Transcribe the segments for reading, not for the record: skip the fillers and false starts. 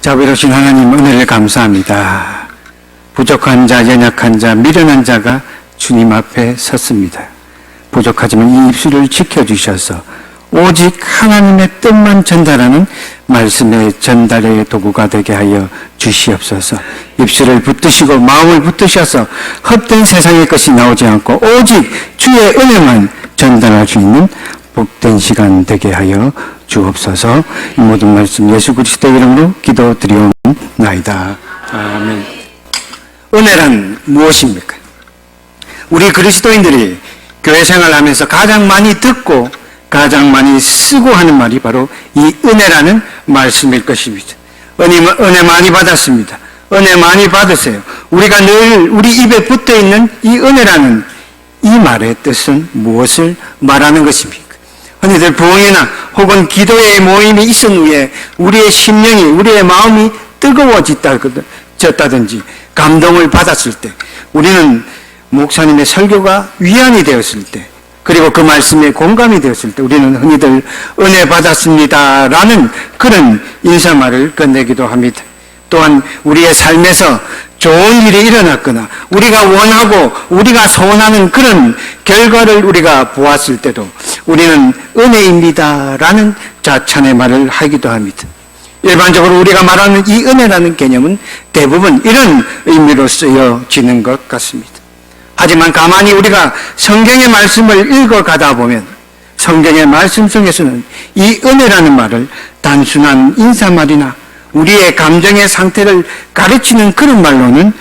자비로우신 하나님 은혜를 감사합니다. 부족한 자, 연약한 자, 미련한 자가 주님 앞에 섰습니다. 부족하지만 이 입술을 지켜주셔서 오직 하나님의 뜻만 전달하는 말씀의 전달의 도구가 되게 하여 주시옵소서. 입술을 붙드시고 마음을 붙드셔서 헛된 세상의 것이 나오지 않고 오직 주의 은혜만 전달할 수 있는 복된 시간 되게 하여 주옵소서. 이 모든 말씀 예수 그리스도의 이름으로 기도드리옵나이다. 아멘. 은혜란 무엇입니까? 우리 그리스도인들이 교회 생활하면서 가장 많이 듣고 가장 많이 쓰고 하는 말이 바로 이 은혜라는 말씀일 것입니다. 은혜 많이 받았습니다. 은혜 많이 받으세요. 우리가 늘 우리 입에 붙어있는 이 은혜라는 이 말의 뜻은 무엇을 말하는 것입니까? 흔히들 부흥이나 혹은 기도의 모임이 있은 후에 우리의 심령이, 우리의 마음이 뜨거워졌다든지 감동을 받았을 때, 우리는 목사님의 설교가 위안이 되었을 때, 그리고 그 말씀에 공감이 되었을 때 우리는 흔히들 은혜 받았습니다 라는 그런 인사말을 건네기도 합니다. 또한 우리의 삶에서 좋은 일이 일어났거나 우리가 원하고 우리가 소원하는 그런 결과를 우리가 보았을 때도 우리는 은혜입니다 라는 자찬의 말을 하기도 합니다. 일반적으로 우리가 말하는 이 은혜라는 개념은 대부분 이런 의미로 쓰여지는 것 같습니다. 하지만 가만히 우리가 성경의 말씀을 읽어가다 보면 성경의 말씀 속에서는 이 은혜라는 말을 단순한 인사말이나 우리의 감정의 상태를 가르치는 그런 말로는,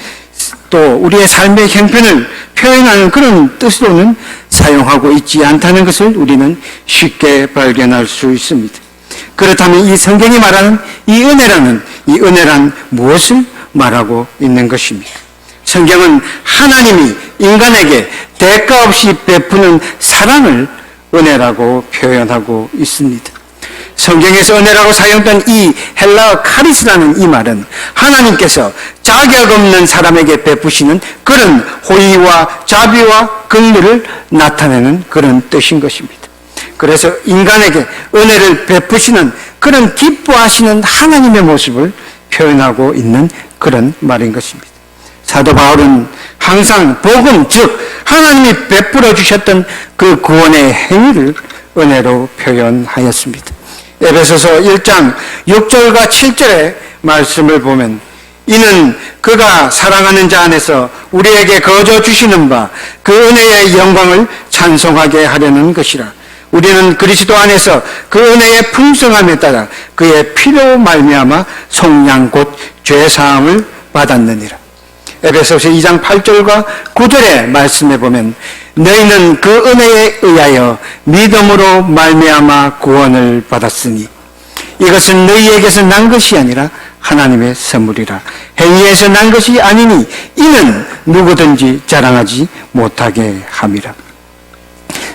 또 우리의 삶의 형편을 표현하는 그런 뜻으로는 사용하고 있지 않다는 것을 우리는 쉽게 발견할 수 있습니다. 그렇다면 이 성경이 말하는 이 은혜란 무엇을 말하고 있는 것입니까? 성경은 하나님이 인간에게 대가 없이 베푸는 사랑을 은혜라고 표현하고 있습니다. 성경에서 은혜라고 사용된 이 헬라어 카리스라는 이 말은 하나님께서 자격 없는 사람에게 베푸시는 그런 호의와 자비와 긍휼을 나타내는 그런 뜻인 것입니다. 그래서 인간에게 은혜를 베푸시는 그런 기뻐하시는 하나님의 모습을 표현하고 있는 그런 말인 것입니다. 사도 바울은 항상 복음, 즉 하나님이 베풀어 주셨던 그 구원의 행위를 은혜로 표현하였습니다. 에베소서 1장 6절과 7절의 말씀을 보면, 이는 그가 사랑하는 자 안에서 우리에게 거저 주시는 바 그 은혜의 영광을 찬송하게 하려는 것이라. 우리는 그리스도 안에서 그 은혜의 풍성함에 따라 그의 피로 말미암아 속량 곧 죄사함을 받았느니라. 에베소서 2장 8절과 9절의 말씀에 보면, 너희는 그 은혜에 의하여 믿음으로 말미암아 구원을 받았으니 이것은 너희에게서 난 것이 아니라 하나님의 선물이라. 행위에서 난 것이 아니니 이는 누구든지 자랑하지 못하게 함이라.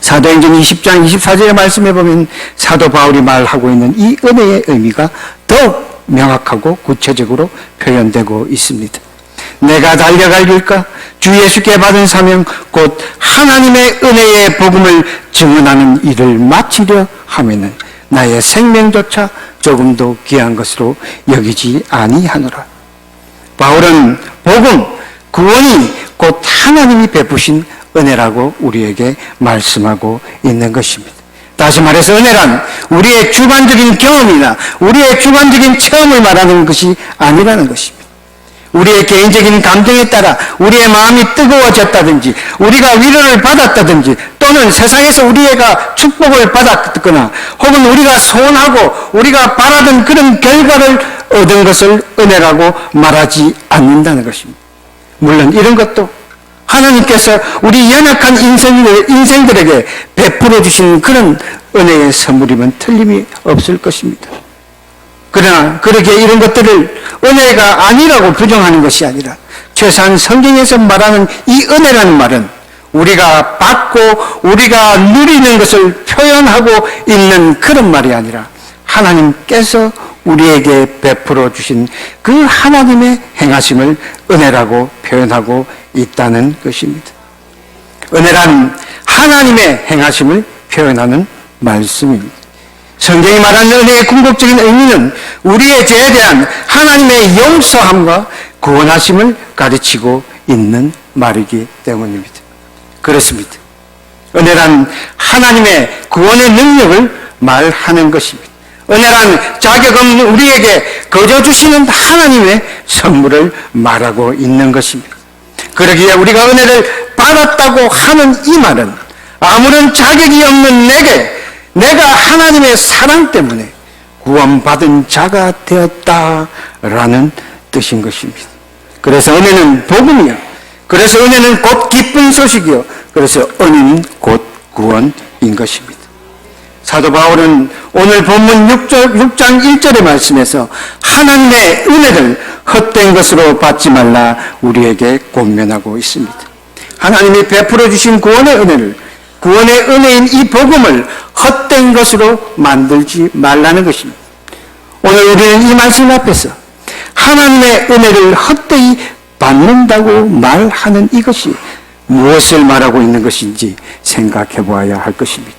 사도행전 20장 24절의 말씀에 보면 사도 바울이 말하고 있는 이 은혜의 의미가 더욱 명확하고 구체적으로 표현되고 있습니다. 내가 달려갈 길과 주 예수께 받은 사명 곧 하나님의 은혜의 복음을 증언하는 일을 마치려 하면은 나의 생명조차 조금도 귀한 것으로 여기지 아니하노라. 바울은 복음, 구원이 곧 하나님이 베푸신 은혜라고 우리에게 말씀하고 있는 것입니다. 다시 말해서 은혜란 우리의 주관적인 경험이나 우리의 주관적인 체험을 말하는 것이 아니라는 것입니다. 우리의 개인적인 감정에 따라 우리의 마음이 뜨거워졌다든지 우리가 위로를 받았다든지 또는 세상에서 우리가 축복을 받았거나 혹은 우리가 소원하고 우리가 바라던 그런 결과를 얻은 것을 은혜라고 말하지 않는다는 것입니다. 물론 이런 것도 하나님께서 우리 연약한 인생들에게 베풀어 주신 그런 은혜의 선물이면 틀림이 없을 것입니다. 그러나 그렇게 이런 것들을 은혜가 아니라고 부정하는 것이 아니라 최소한 성경에서 말하는 이 은혜라는 말은 우리가 받고 우리가 누리는 것을 표현하고 있는 그런 말이 아니라 하나님께서 우리에게 베풀어 주신 그 하나님의 행하심을 은혜라고 표현하고 있다는 것입니다. 은혜란 하나님의 행하심을 표현하는 말씀입니다. 성경이 말하는 은혜의 궁극적인 의미는 우리의 죄에 대한 하나님의 용서함과 구원하심을 가르치고 있는 말이기 때문입니다. 그렇습니다. 은혜란 하나님의 구원의 능력을 말하는 것입니다. 은혜란 자격 없는 우리에게 거저 주시는 하나님의 선물을 말하고 있는 것입니다. 그러기에 우리가 은혜를 받았다고 하는 이 말은 아무런 자격이 없는 내가 하나님의 사랑 때문에 구원받은 자가 되었다라는 뜻인 것입니다. 그래서 은혜는 복음이요. 그래서 은혜는 곧 기쁜 소식이요. 그래서 은혜는 곧 구원인 것입니다. 사도 바울은 오늘 본문 6장 1절의 말씀에서 하나님의 은혜를 헛된 것으로 받지 말라 우리에게 권면하고 있습니다. 하나님이 베풀어 주신 구원의 은혜를, 구원의 은혜인 이 복음을 헛된 것으로 만들지 말라는 것입니다. 오늘 우리는 이 말씀 앞에서 하나님의 은혜를 헛되이 받는다고 말하는 이것이 무엇을 말하고 있는 것인지 생각해 보아야 할 것입니다.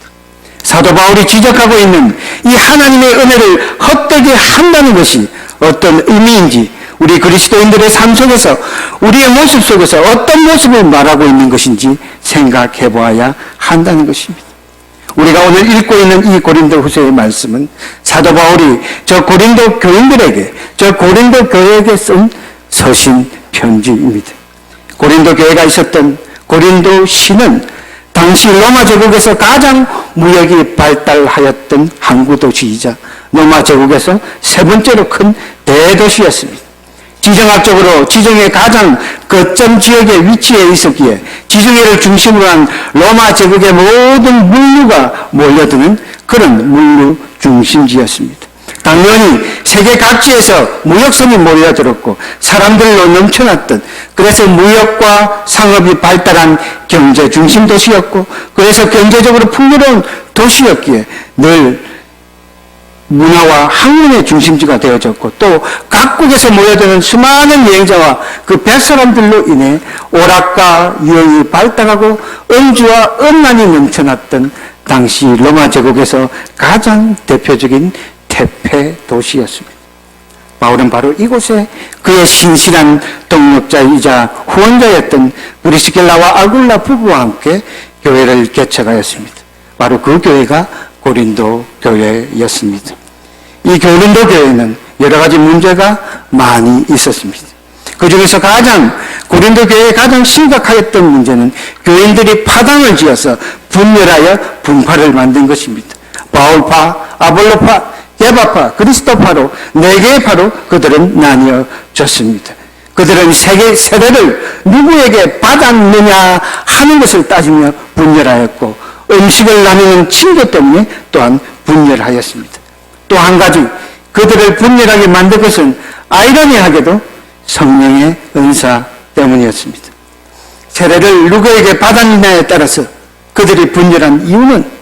사도 바울이 지적하고 있는 이 하나님의 은혜를 헛되게 한다는 것이 어떤 의미인지, 우리 그리스도인들의 삶 속에서, 우리의 모습 속에서 어떤 모습을 말하고 있는 것인지 생각해 보아야 한다는 것입니다. 우리가 오늘 읽고 있는 이 고린도 후서의 말씀은 사도 바울이 저 고린도 교인들에게, 저 고린도 교회에게 쓴 서신 편지입니다. 고린도 교회가 있었던 고린도 시는 당시 로마 제국에서 가장 무역이 발달하였던 항구 도시이자 로마 제국에서 세 번째로 큰 대도시였습니다. 지정학적으로 지정의 가장 거점 지역에 위치해 있었기에 지정회를 중심으로 한 로마 제국의 모든 물류가 몰려드는 그런 물류 중심지였습니다. 당연히 세계 각지에서 무역선이 몰려들었고 사람들로 넘쳐났던, 그래서 무역과 상업이 발달한 경제 중심 도시였고, 그래서 경제적으로 풍요로운 도시였기에 늘 문화와 학문의 중심지가 되어졌고, 또 각국에서 모여드는 수많은 여행자와 그 뱃사람들로 인해 오락과 유흥이 발달하고 음주와 음란이 넘쳐났던 당시 로마 제국에서 가장 대표적인 태폐 도시였습니다. 바울은 바로 이곳에 그의 신실한 동력자이자 후원자였던 브리스길라와 아굴라 부부와 함께 교회를 개척하였습니다. 바로 그 교회가 고린도 교회였습니다. 이 고린도 교회는 여러 가지 문제가 많이 있었습니다. 그 중에서 고린도 교회의 가장 심각하였던 문제는 교인들이 파당을 지어서 분열하여 분파를 만든 것입니다. 바울파, 아볼로파, 게바파, 그리스도파로 네 개의 파로 그들은 나뉘어졌습니다. 그들은 세례를 누구에게 받았느냐 하는 것을 따지며 분열하였고, 음식을 나누는 친교 때문에 또한 분열하였습니다. 또 한 가지 그들을 분열하게 만든 것은 아이러니하게도 성령의 은사 때문이었습니다. 세례를 누구에게 받았느냐에 따라서 그들이 분열한 이유는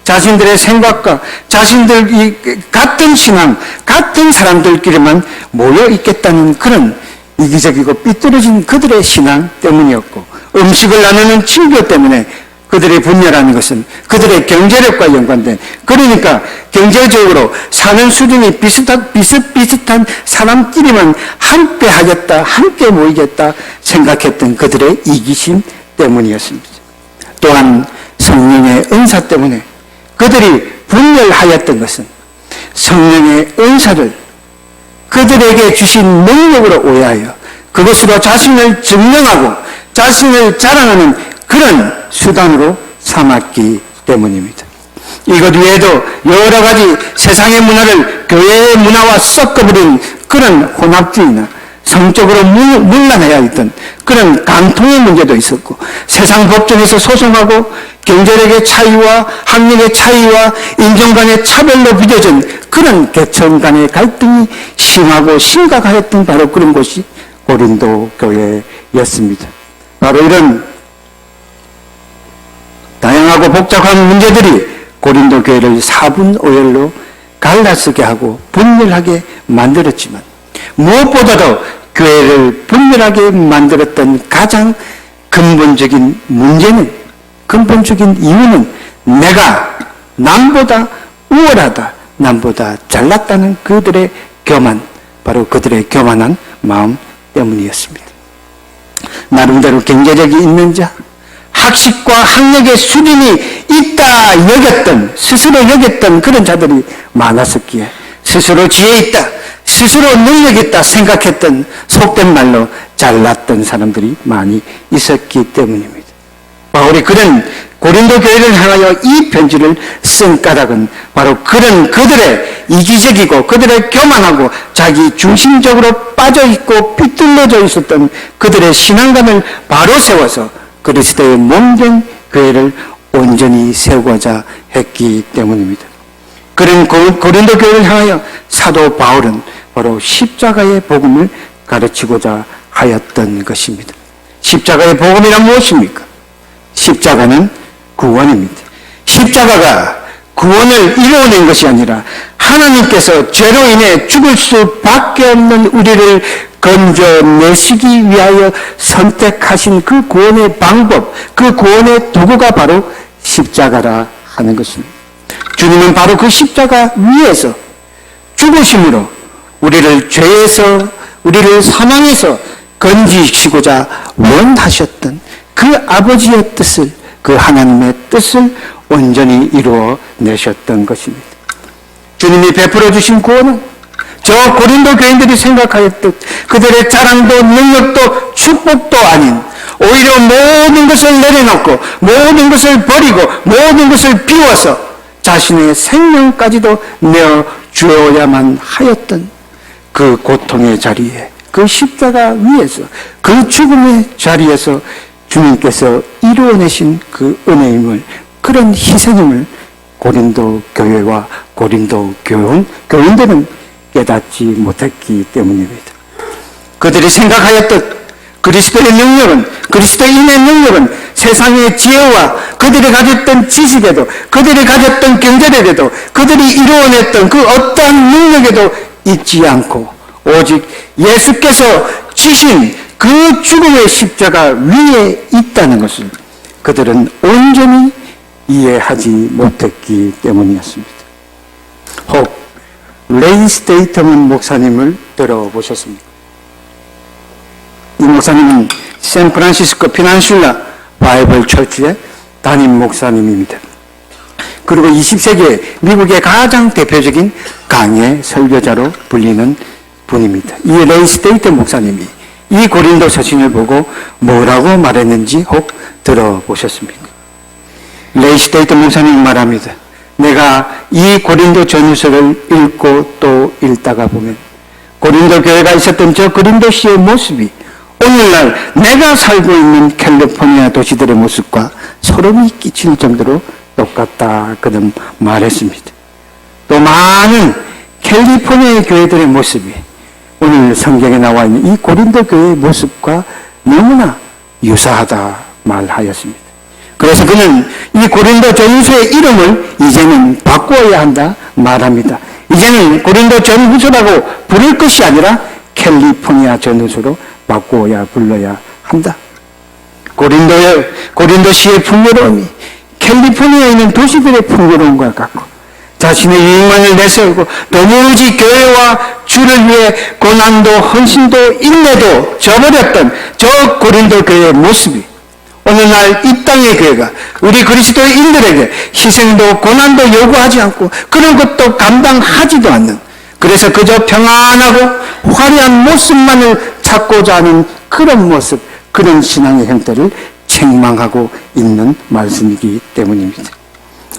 자신들의 생각과 자신들이 같은 신앙, 같은 사람들끼리만 모여 있겠다는 그런 이기적이고 삐뚤어진 그들의 신앙 때문이었고, 음식을 나누는 친교 때문에 그들이 분열하는 것은 그들의 경제력과 연관된, 그러니까 경제적으로 사는 수준이 비슷비슷한 사람끼리만 함께 하겠다, 함께 모이겠다 생각했던 그들의 이기심 때문이었습니다. 또한 성령의 은사 때문에 그들이 분열하였던 것은 성령의 은사를 그들에게 주신 능력으로 오해하여 그것으로 자신을 증명하고 자신을 자랑하는 그런 수단으로 삼았기 때문입니다. 이것 외에도 여러 가지 세상의 문화를 교회의 문화와 섞어버린 그런 혼합주의나 성적으로 문란해야 했던 그런 간통의 문제도 있었고, 세상 법정에서 소송하고 경제력의 차이와 학력의 차이와 인종 간의 차별로 빚어진 그런 계층 간의 갈등이 심하고 심각하였던 바로 그런 곳이 고린도 교회였습니다. 바로 이런 다양하고 복잡한 문제들이 고린도 교회를 사분오열로 갈라서게 하고 분열하게 만들었지만, 무엇보다도 교회를 분열하게 만들었던 가장 근본적인 문제는, 근본적인 이유는 내가 남보다 우월하다, 남보다 잘났다는 그들의 교만, 바로 그들의 교만한 마음 때문이었습니다. 나름대로 경제력이 있는 자, 학식과 학력의 수준이 있다 여겼던, 스스로 여겼던 그런 자들이 많았었기에 스스로 지혜 있다, 스스로 능력 있다 생각했던, 속된 말로 잘났던 사람들이 많이 있었기 때문입니다. 바울이 그런 고린도 교회를 향하여 이 편지를 쓴 까닭은 바로 그런 그들의 이기적이고 그들의 교만하고 자기 중심적으로 빠져있고 삐뚤러져 있었던 그들의 신앙감을 바로 세워서 그리스도의 몸된 교회를 온전히 세우고자 했기 때문입니다. 그런 고린도 교회를 향하여 사도 바울은 바로 십자가의 복음을 가르치고자 하였던 것입니다. 십자가의 복음이란 무엇입니까? 십자가는 구원입니다. 십자가가 구원을 이루어낸 것이 아니라 하나님께서 죄로 인해 죽을 수밖에 없는 우리를 건져내시기 위하여 선택하신 그 구원의 방법, 그 구원의 도구가 바로 십자가라 하는 것입니다. 주님은 바로 그 십자가 위에서 죽으심으로 우리를 죄에서, 우리를 사망에서 건지시고자 원하셨던 그 아버지의 뜻을, 그 하나님의 뜻을 온전히 이루어내셨던 것입니다. 주님이 베풀어 주신 구원은 저 고린도 교인들이 생각하였듯 그들의 자랑도 능력도 축복도 아닌, 오히려 모든 것을 내려놓고 모든 것을 버리고 모든 것을 비워서 자신의 생명까지도 내어주어야만 하였던 그 고통의 자리에, 그 십자가 위에서, 그 죽음의 자리에서 주님께서 이루어내신 그 은혜임을, 그런 희생임을 고린도 교회와 고린도 교인들은 깨닫지 못했기 때문입니다. 그들이 생각하였듯 그리스도의 능력은, 그리스도인의 능력은 세상의 지혜와 그들이 가졌던 지식에도, 그들이 가졌던 경제력에도, 그들이 이루어냈던 그 어떠한 능력에도 있지 않고 오직 예수께서 지신 그 죽음의 십자가 위에 있다는 것을 그들은 온전히 이해하지 못했기 때문이었습니다. 혹 레이 스테이터먼 목사님을 들어보셨습니까? 이 목사님은 샌프란시스코 피난슐라 바이블 처치의 담임 목사님입니다. 그리고 20세기에 미국의 가장 대표적인 강의 설교자로 불리는 분입니다. 이 레이 스테이터 목사님이 이 고린도 서신을 보고 뭐라고 말했는지 혹 들어보셨습니까? 레이 스테이터 목사님이 말합니다. 내가 이 고린도 전후서를 읽고 또 읽다가 보면 고린도 교회가 있었던 저 고린도시의 모습이 오늘날 내가 살고 있는 캘리포니아 도시들의 모습과 소름이 끼칠 정도로 똑같다 그는 말했습니다. 또 많은 캘리포니아의 교회들의 모습이 오늘 성경에 나와 있는 이 고린도 교회의 모습과 너무나 유사하다 말하였습니다. 그래서 그는 이 고린도 전후서의 이름을 이제는 바꾸어야 한다 말합니다. 이제는 고린도 전후서라고 부를 것이 아니라 캘리포니아 전후서로 바꾸어야 불러야 한다. 고린도시의 풍요로움이 캘리포니아에 있는 도시들의 풍요로움과 같고 자신의 유익만을 내세우고 도무지 교회와 주를 위해 고난도 헌신도 인내도 저버렸던 저 고린도 교회의 모습이 오늘날 이 땅의 교회가 우리 그리스도인들에게 희생도 고난도 요구하지 않고 그런 것도 감당하지도 않는, 그래서 그저 평안하고 화려한 모습만을 찾고자 하는 그런 모습, 그런 신앙의 형태를 책망하고 있는 말씀이기 때문입니다.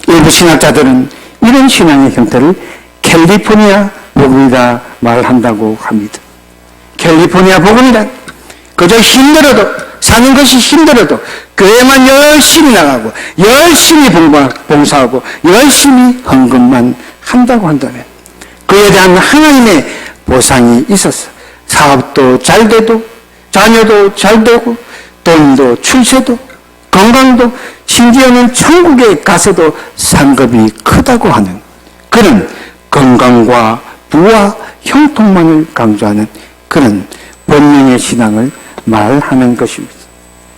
일부 신학자들은 이런 신앙의 형태를 캘리포니아 복음이라 말한다고 합니다. 캘리포니아 복음이란 그저 힘들어도, 사는 것이 힘들어도 교회만 열심히 나가고 열심히 봉사하고 열심히 헌금만 한다고 한다면 그에 대한 하나님의 보상이 있어서 사업도 잘 되고 자녀도 잘 되고 돈도 출세도 건강도 심지어는 천국에 가서도 상급이 크다고 하는 그런 건강과 부와 형통만을 강조하는 그런 본능의 신앙을 말하는 것입니다.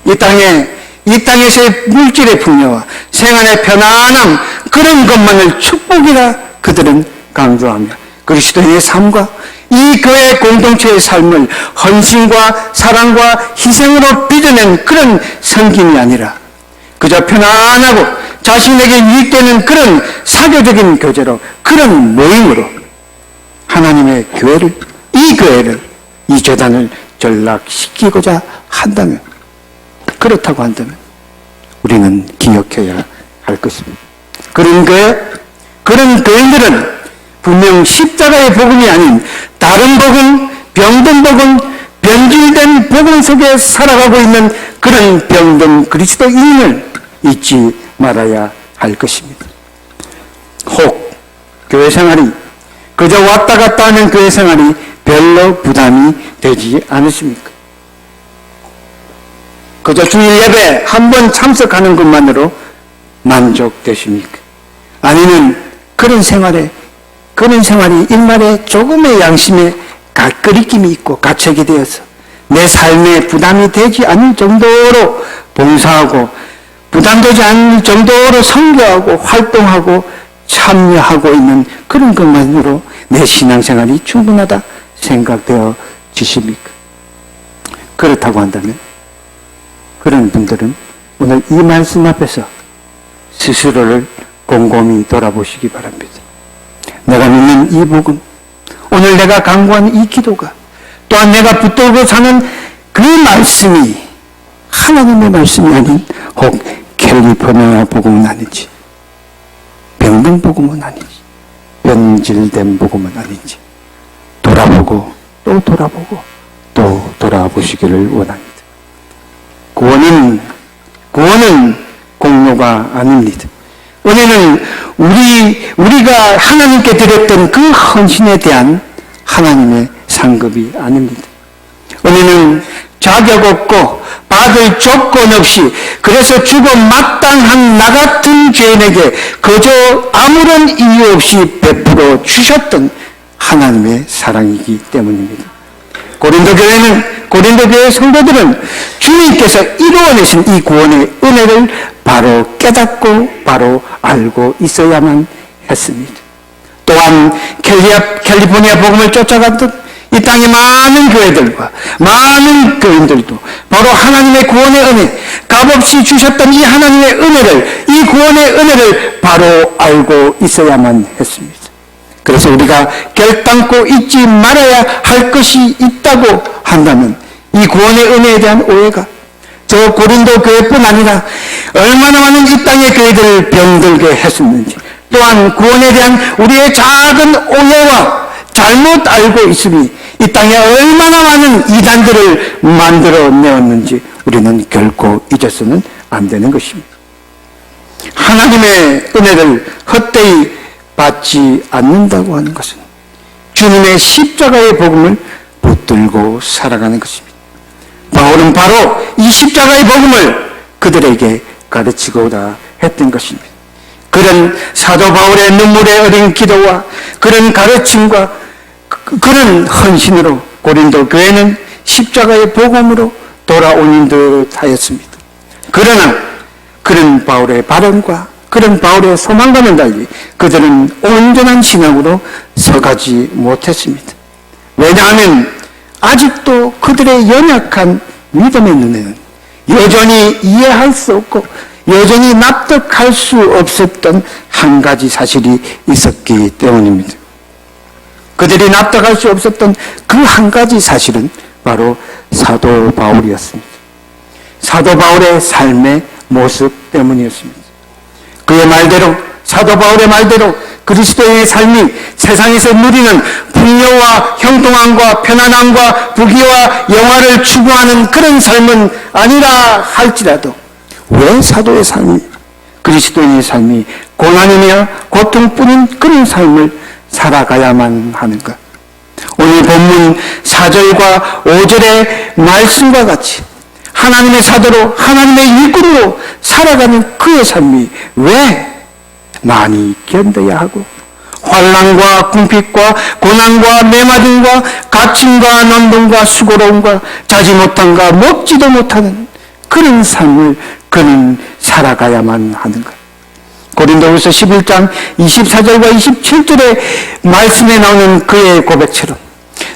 이 땅에서의 물질의 풍요와 생활의 편안함, 그런 것만을 축복이라 그들은 강조하며 그리스도인의 삶과 이 교회 공동체의 삶을 헌신과 사랑과 희생으로 빚어낸 그런 섬김이 아니라 그저 편안하고 자신에게 유익되는 그런 사교적인 교제로, 그런 모임으로 하나님의 교회를, 이 재단을 전락시키고자 한다면, 그렇다고 한다면 우리는 기억해야 할 것입니다. 그런 교인들은 분명 십자가의 복음이 아닌 다른 복음, 병든 복음, 변질된 복음 속에 살아가고 있는 그런 병든 그리스도인을 잊지 말아야 할 것입니다. 혹 교회 생활이 그저 왔다 갔다 하는 교회 생활이 별로 부담이 되지 않으십니까? 그저 주일 예배 한 번 참석하는 것만으로 만족되십니까? 아니면 그런 생활이 일말의 조금의 양심에 끄리낌이 있고 가책이 되어서 내 삶에 부담이 되지 않을 정도로 봉사하고 부담되지 않을 정도로 선교하고 활동하고 참여하고 있는 그런 것만으로 내 신앙생활이 충분하다 생각되어 지십니까? 그렇다고 한다면 그런 분들은 오늘 이 말씀 앞에서 스스로를 곰곰이 돌아보시기 바랍니다. 내가 믿는 이 복음, 오늘 내가 강구한 이 기도가, 또한 내가 붙들고 사는 그 말씀이 하나님의 말씀이 아닌 혹 캘리포니아 복음은 아닌지, 병든 복음은 아닌지, 변질된 복음은 아닌지 돌아보고 또 돌아보고 또 돌아보시기를 원합니다. 구원은 공로가 아닙니다. 은혜는 우리가 하나님께 드렸던 그 헌신에 대한 하나님의 상급이 아닙니다. 은혜는 자격 없고 받을 조건 없이, 그래서 죽어 마땅한 나 같은 죄인에게 그저 아무런 이유 없이 베풀어 주셨던 하나님의 사랑이기 때문입니다. 고린도 교회 성도들은 주님께서 이루어내신 이 구원의 은혜를 바로 깨닫고 바로 알고 있어야만 했습니다. 또한 캘리포니아 복음을 쫓아갔던 이 땅의 많은 교회들과 많은 교인들도 바로 하나님의 구원의 은혜, 값없이 주셨던 이 하나님의 은혜를, 이 구원의 은혜를 바로 알고 있어야만 했습니다. 그래서 우리가 결단코 잊지 말아야 할 것이 있다고 한다면 이 구원의 은혜에 대한 오해가 저 고린도 교회뿐 아니라 얼마나 많은 이 땅의 교회들을 병들게 했었는지, 또한 구원에 대한 우리의 작은 오해와 잘못 알고 있음이 이 땅에 얼마나 많은 이단들을 만들어내었는지 우리는 결코 잊어서는 안 되는 것입니다. 하나님의 은혜를 헛되이 받지 않는다고 하는 것은 주님의 십자가의 복음을 붙들고 살아가는 것입니다. 바울은 바로 이 십자가의 복음을 그들에게 가르치고자 했던 것입니다. 그런 사도 바울의 눈물의 어린 기도와 그런 가르침과 그런 헌신으로 고린도 교회는 십자가의 복음으로 돌아오는 듯 하였습니다. 그러나 그런 바울의 발언과 그런 바울의 소망과는 달리 그들은 온전한 신앙으로 서가지 못했습니다. 왜냐하면 아직도 그들의 연약한 믿음의 눈에는 여전히 이해할 수 없고 여전히 납득할 수 없었던 한 가지 사실이 있었기 때문입니다. 그들이 납득할 수 없었던 그 한 가지 사실은 바로 사도 바울이었습니다. 사도 바울의 삶의 모습 때문이었습니다. 그의 말대로, 사도 바울의 말대로 그리스도의 삶이 세상에서 누리는 풍요와 형통함과 편안함과 부귀와 영화를 추구하는 그런 삶은 아니라 할지라도 왜 사도의 삶이, 그리스도인의 삶이 고난이며 고통뿐인 그런 삶을 살아가야만 하는가? 오늘 본문 4절과 5절의 말씀과 같이 하나님의 사도로, 하나님의 일꾼으로 살아가는 그의 삶이 왜 많이 견뎌야 하고 환난과 궁핍과 고난과 매맞음과 갇힘과 난동과 수고로움과 자지 못함과 먹지도 못하는 그런 삶을 그는 살아가야만 하는가? 고린도후서 11장 24절과 27절의 말씀에 나오는 그의 고백처럼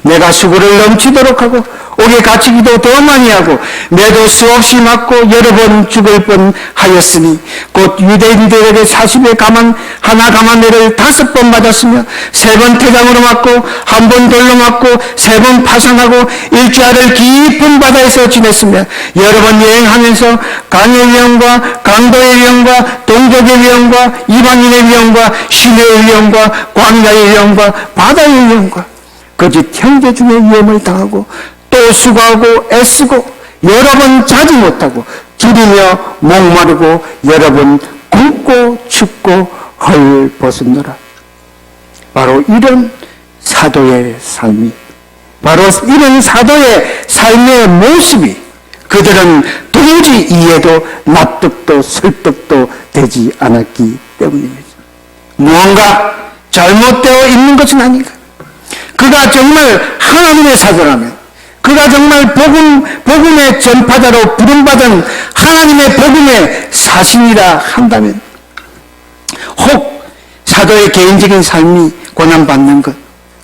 내가 수고를 넘치도록 하고 옥에 갇히기도 더 많이 하고 매도 수없이 맞고 여러 번 죽을 뻔하였으니 곧 유대인들에게 40의 가만 하나 가만내를 5번 맞았으며 3번 태장으로 맞고 1번 돌로 맞고 3번 파산하고 일주일을 깊은 바다에서 지냈으며 여러 번 여행하면서 강의 위험과 강도의 위험과 동족의 위험과 이방인의 위험과 시내의 위험과 광야의 위험과 바다의 위험과 거짓 형제 중에 위험을 당하고 또 수고하고 애쓰고 여러 번 자지 못하고 줄이며 목마르고 여러 번 굶고 춥고 헐벗었노라. 바로 이런 사도의 삶이, 바로 이런 사도의 삶의 모습이 그들은 도무지 이해도 납득도 설득도 되지 않았기 때문입니다. 무언가 잘못되어 있는 것은 아닌가? 그가 정말 하나님의 사도라면, 그가 정말 복음의 전파자로 부름받은 하나님의 복음의 사신이라 한다면, 혹 사도의 개인적인 삶이 고난받는 것,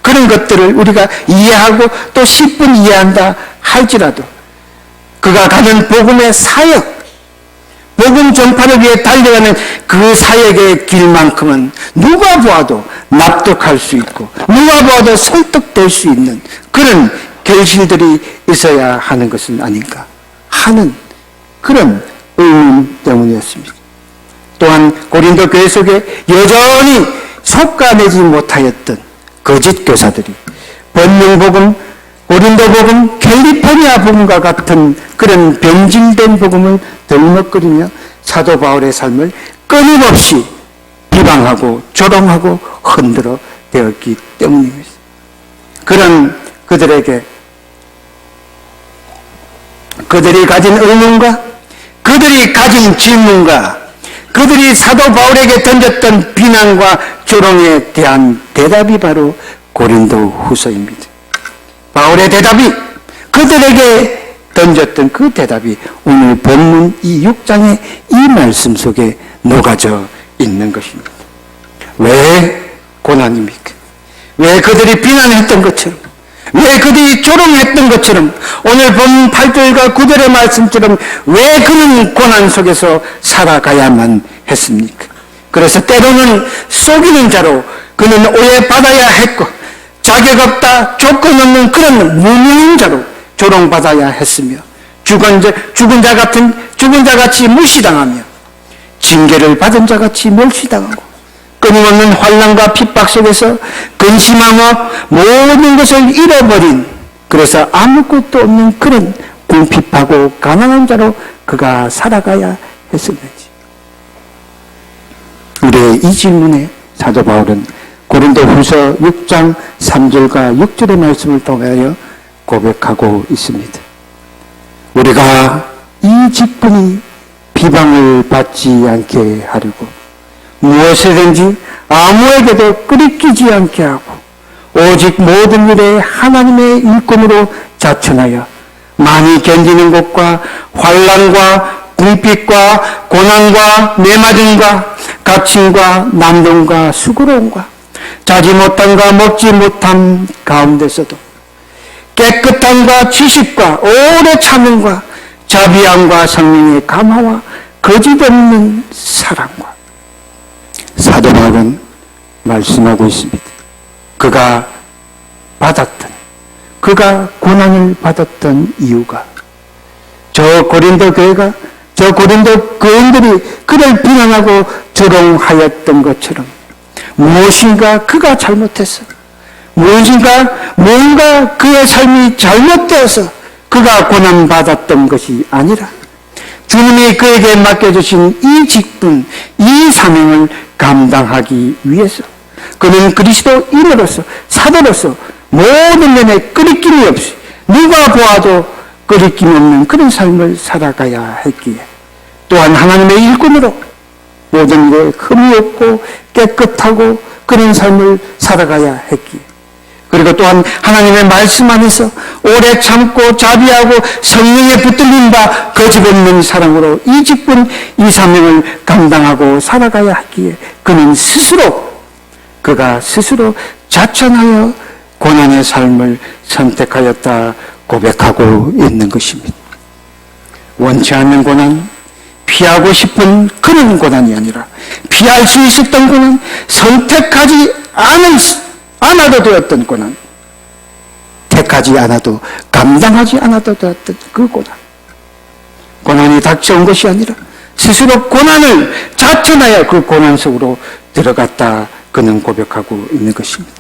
그런 것들을 우리가 이해하고 또 10분 이해한다 할지라도 그가 가는 복음의 사역, 복음 전파를 위해 달려가는 그 사역의 길만큼은 누가 보아도 납득할 수 있고 누가 보아도 설득될 수 있는 그런 결실들이 있어야 하는 것은 아닌가 하는 그런 의문 때문이었습니다. 또한 고린도 교회 속에 여전히 속가내지 못하였던 거짓 교사들이 번명복음, 고린도복음, 캘리포니아 복음과 같은 그런 변질된 복음을 덜먹거리며 사도 바울의 삶을 끊임없이 비방하고 조롱하고 흔들어 대었기 때문입니다. 그런 그들에게 그들이 가진 의문과 그들이 가진 질문과 그들이 사도 바울에게 던졌던 비난과 조롱에 대한 대답이 바로 고린도 후서입니다. 바울의 대답이, 그들에게 던졌던 그 대답이 오늘 본문 이 6장의 이 말씀 속에 녹아져 있는 것입니다. 왜 고난입니까? 왜 그들이 비난했던 것처럼, 왜 그들이 조롱했던 것처럼, 오늘 본문 8절과 9절의 말씀처럼 왜 그는 고난 속에서 살아가야만 했습니까? 그래서 때로는 속이는 자로 그는 오해받아야 했고, 자격 없다, 조건 없는 그런 무명인 자로 조롱받아야 했으며, 죽은 자 같이 무시당하며, 징계를 받은 자 같이 멸시당하고, 끊임없는 환난과 핍박 속에서 근심하며 모든 것을 잃어버린, 그래서 아무것도 없는 그런 궁핍하고 가난한 자로 그가 살아가야 했었는지. 우리의 이 질문에 사도 바울은 고린도 후서 6장 3절과 6절의 말씀을 통하여 고백하고 있습니다. 우리가 이 직분이 비방을 받지 않게 하려고 무엇이든지 아무에게도 끄리끼지 않게 하고 오직 모든 일에 하나님의 일꾼으로 자천하여 많이 견디는 것과 환난과 궁핍과 고난과 매맞음과 갇힘과 난동과 수고로움과 자지 못함과 먹지 못함 가운데서도 깨끗함과 지식과 오래 참음과 자비함과 성령의 감화와 거짓없는 사랑과 사도 바울은 말씀하고 있습니다. 그가 고난을 받았던 이유가 저 고린도 교회가, 저 고린도 교인들이 그를 비난하고 조롱하였던 것처럼 무엇인가 그가 잘못했어, 뭔가 그의 삶이 잘못되어서 그가 고난받았던 것이 아니라 주님이 그에게 맡겨주신 이 직분, 이 사명을 감당하기 위해서 그는 그리스도인으로서, 사도로서 모든 면에 끄리낌이 없이 누가 보아도 끄리낌 없는 그런 삶을 살아가야 했기에, 또한 하나님의 일꾼으로 모든 일에 흠이 없고 깨끗하고 그런 삶을 살아가야 했기에, 그리고 또한 하나님의 말씀 안에서 오래 참고 자비하고 성령에 붙들린 바 거짓없는 사랑으로 이 직분, 이 사명을 감당하고 살아가야 하기에 그가 스스로 자천하여 고난의 삶을 선택하였다 고백하고 있는 것입니다. 원치 않는 고난, 피하고 싶은 그런 고난이 아니라 피할 수 있었던 고난, 선택하지 않아도 되었던 고난, 택하지 않아도 감당하지 않아도 되었던 그 고난. 고난이 닥쳐온 것이 아니라 스스로 고난을 자천하여 그 고난 속으로 들어갔다 그는 고백하고 있는 것입니다.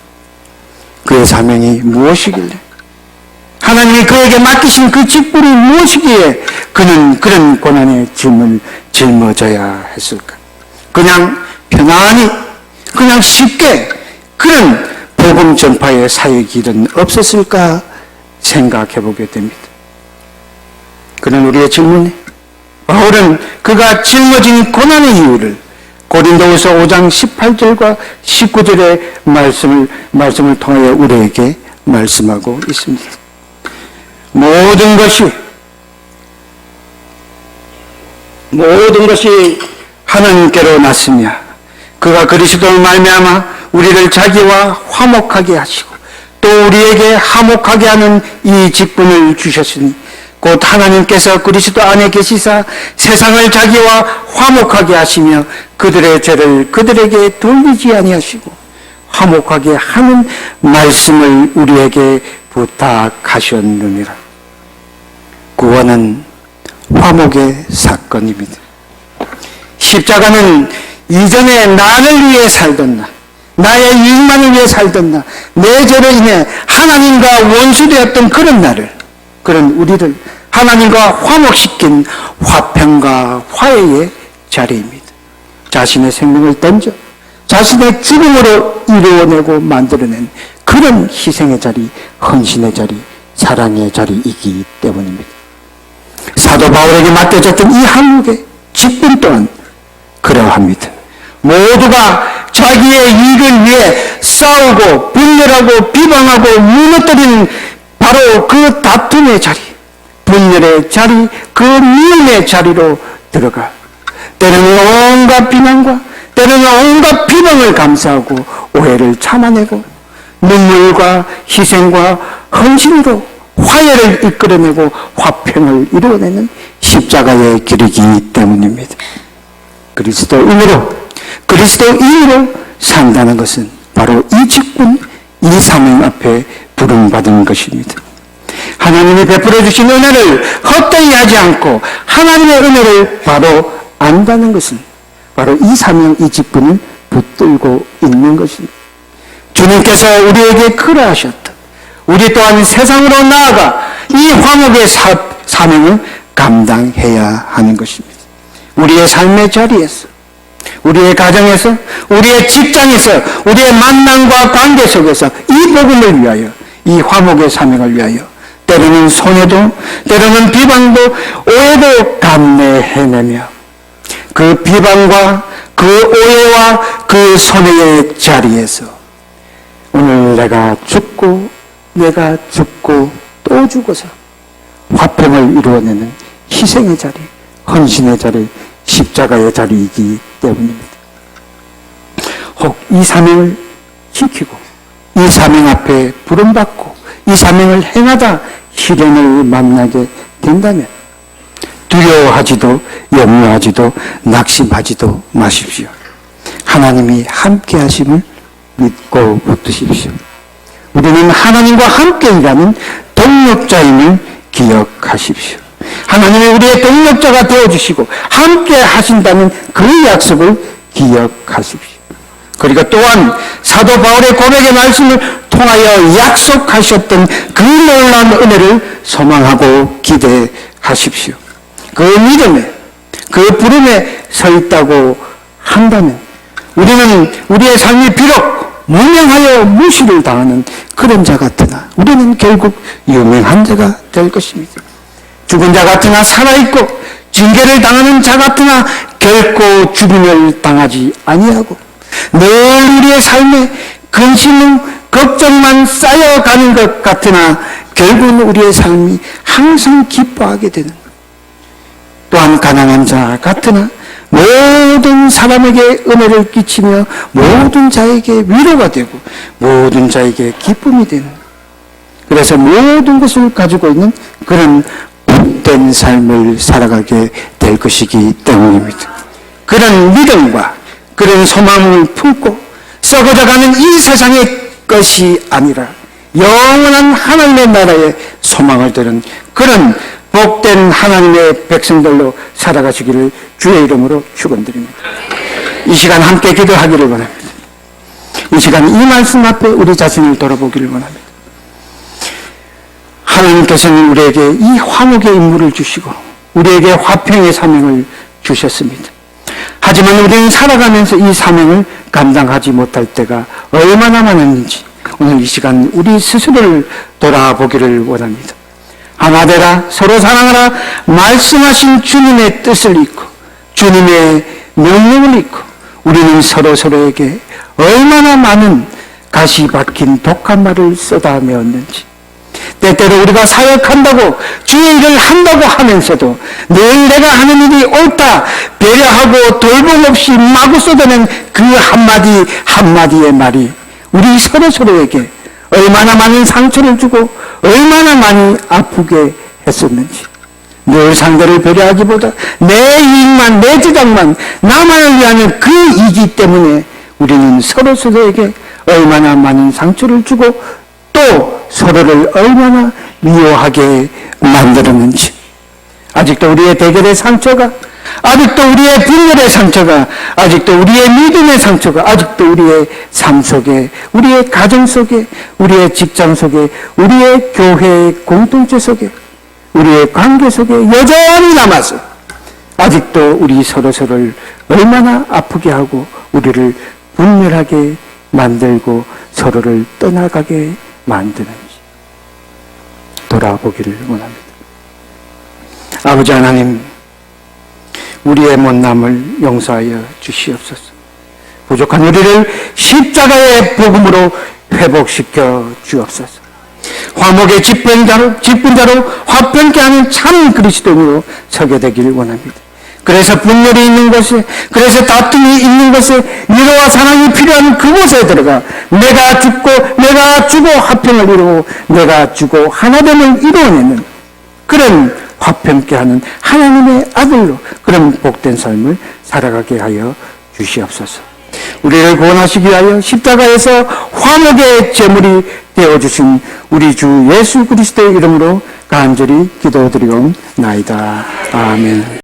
그의 사명이 무엇이길래, 하나님이 그에게 맡기신 그 직분이 무엇이기에 그는 그런 고난의 짐을 짊어져야 했을까? 그냥 편안히, 그냥 쉽게 그런 복음 전파의 사역 길은 없었을까 생각해 보게 됩니다. 그는 우리의 질문에 바울은 그가 짊어진 고난의 이유를 고린도후서 5장 18절과 19절의 말씀을 통하여 우리에게 말씀하고 있습니다. 모든 것이 하나님께로 났으며 그가 그리스도를 말미암아 우리를 자기와 화목하게 하시고 또 우리에게 화목하게 하는 이 직분을 주셨으니 곧 하나님께서 그리스도 안에 계시사 세상을 자기와 화목하게 하시며 그들의 죄를 그들에게 돌리지 아니하시고 화목하게 하는 말씀을 우리에게 부탁하셨느니라. 구원은 화목의 사건입니다. 십자가는 이전에 나를 위해 살던 나, 나의 유익만을 위해 살던 나, 내 죄로 인해 하나님과 원수되었던 그런 우리를 하나님과 화목시킨 화평과 화해의 자리입니다. 자신의 생명을 던져 자신의 죽음으로 이루어내고 만들어낸 그런 희생의 자리, 헌신의 자리, 사랑의 자리이기 때문입니다. 사도 바울에게 맡겨졌던 이 한국의 직분 또한 그러합니다. 모두가 자기의 이익을 위해 싸우고 분열하고 비방하고 무너뜨리는 바로 그 다툼의 자리, 분열의 자리, 그 미움의 자리로 들어가 때로는 온갖 비난과 때로는 온갖 비방을 감수하고 오해를 참아내고 눈물과 희생과 헌신으로 화해를 이끌어내고 화평을 이루어내는 십자가의 길이기 때문입니다. 그리스도인으로 산다는 것은 바로 이 직분, 이 사명 앞에 부름받은 것입니다. 하나님이 베풀어 주신 은혜를 헛되이 하지 않고 하나님의 은혜를 바로 안다는 것은 바로 이 사명, 이 직분을 붙들고 있는 것입니다. 주님께서 우리에게 그러하셨다. 우리 또한 세상으로 나아가 이 화목의 사명을 감당해야 하는 것입니다. 우리의 삶의 자리에서, 우리의 가정에서, 우리의 직장에서, 우리의 만남과 관계 속에서 이 복음을 위하여, 이 화목의 사명을 위하여 때로는 손해도, 때로는 비방도, 오해도 감내해내며 그 비방과 그 오해와 그 손해의 자리에서 오늘 내가 죽고 또 죽어서 화평을 이루어내는 희생의 자리, 헌신의 자리, 십자가의 자리이기 때문입니다. 혹 이 사명을 지키고 이 사명 앞에 부름받고 이 사명을 행하다 시련을 만나게 된다면 두려워하지도 염려하지도 낙심하지도 마십시오. 하나님이 함께 하심을 믿고 붙드십시오. 우리는 하나님과 함께 일하는 동력자임을 기억하십시오. 하나님이 우리의 동력자가 되어주시고 함께 하신다는 그 약속을 기억하십시오. 그리고 또한 사도 바울의 고백의 말씀을 통하여 약속하셨던 그 놀라운 은혜를 소망하고 기대하십시오. 그 믿음에, 그 부름에 서 있다고 한다면 우리는 우리의 삶이 비록 무명하여 무시를 당하는 그런 자 같으나 우리는 결국 유명한 자가 될 것입니다. 죽은 자 같으나 살아있고 징계를 당하는 자 같으나 결코 죽음을 당하지 아니하고 늘 우리의 삶에 근심은 걱정만 쌓여가는 것 같으나 결국은 우리의 삶이 항상 기뻐하게 되는 것. 또한 가난한 자 같으나 모든 사람에게 은혜를 끼치며 모든 자에게 위로가 되고 모든 자에게 기쁨이 되는 것. 그래서 모든 것을 가지고 있는 그런 복된 삶을 살아가게 될 것이기 때문입니다. 그런 믿음과 그런 소망을 품고 썩어져가는 이 세상의 것이 아니라 영원한 하나님의 나라에 소망을 두는 그런 복된 하나님의 백성들로 살아가시기를 주의 이름으로 축원드립니다. 이 시간 함께 기도하기를 원합니다. 이 시간 이 말씀 앞에 우리 자신을 돌아보기를 원합니다. 하나님께서는 우리에게 이 화목의 임무를 주시고 우리에게 화평의 사명을 주셨습니다. 하지만 우리는 살아가면서 이 사명을 감당하지 못할 때가 얼마나 많았는지 오늘 이 시간 우리 스스로를 돌아보기를 원합니다. 하나 되라, 서로 사랑하라 말씀하신 주님의 뜻을 잊고 주님의 명령을 잊고 우리는 서로에게 얼마나 많은 가시 박힌 독한 말을 쏟아내었는지, 때때로 우리가 사역한다고 주의 일을 한다고 하면서도 늘 내가 하는 일이 옳다 배려하고 돌봄 없이 마구 쏟아낸 그 한마디 한마디의 말이 우리 서로에게 얼마나 많은 상처를 주고 얼마나 많이 아프게 했었는지, 늘 상대를 배려하기보다 내 이익만 내 주장만 나만을 위하는 그 이기 때문에 우리는 서로에게 얼마나 많은 상처를 주고 또 서로를 얼마나 미워하게 만들었는지, 아직도 우리의 대결의 상처가, 아직도 우리의 분열의 상처가, 아직도 우리의 믿음의 상처가, 아직도 우리의 삶 속에, 우리의 가정 속에, 우리의 직장 속에, 우리의 교회의 공동체 속에, 우리의 관계 속에 여전히 남아서 아직도 우리 서로를 얼마나 아프게 하고 우리를 분열하게 만들고 서로를 떠나가게 만드는지 돌아보기를 원합니다. 아버지 하나님, 우리의 못남을 용서하여 주시옵소서. 부족한 우리를 십자가의 복음으로 회복시켜 주옵소서. 화목의 집권자로 화평케 하는 참 그리스도인으로 서게 되기를 원합니다. 그래서 분열이 있는 곳에, 그래서 다툼이 있는 곳에, 위로와 사랑이 필요한 그곳에 들어가 내가 주고 화평을 이루고 내가 주고 하나됨을 이루어내는 그런 화평케 하는 하나님의 아들로 그런 복된 삶을 살아가게 하여 주시옵소서. 우리를 구원하시기 위하여 십자가에서 화목의 제물이 되어주신 우리 주 예수 그리스도의 이름으로 간절히 기도드리옵나이다. 아멘.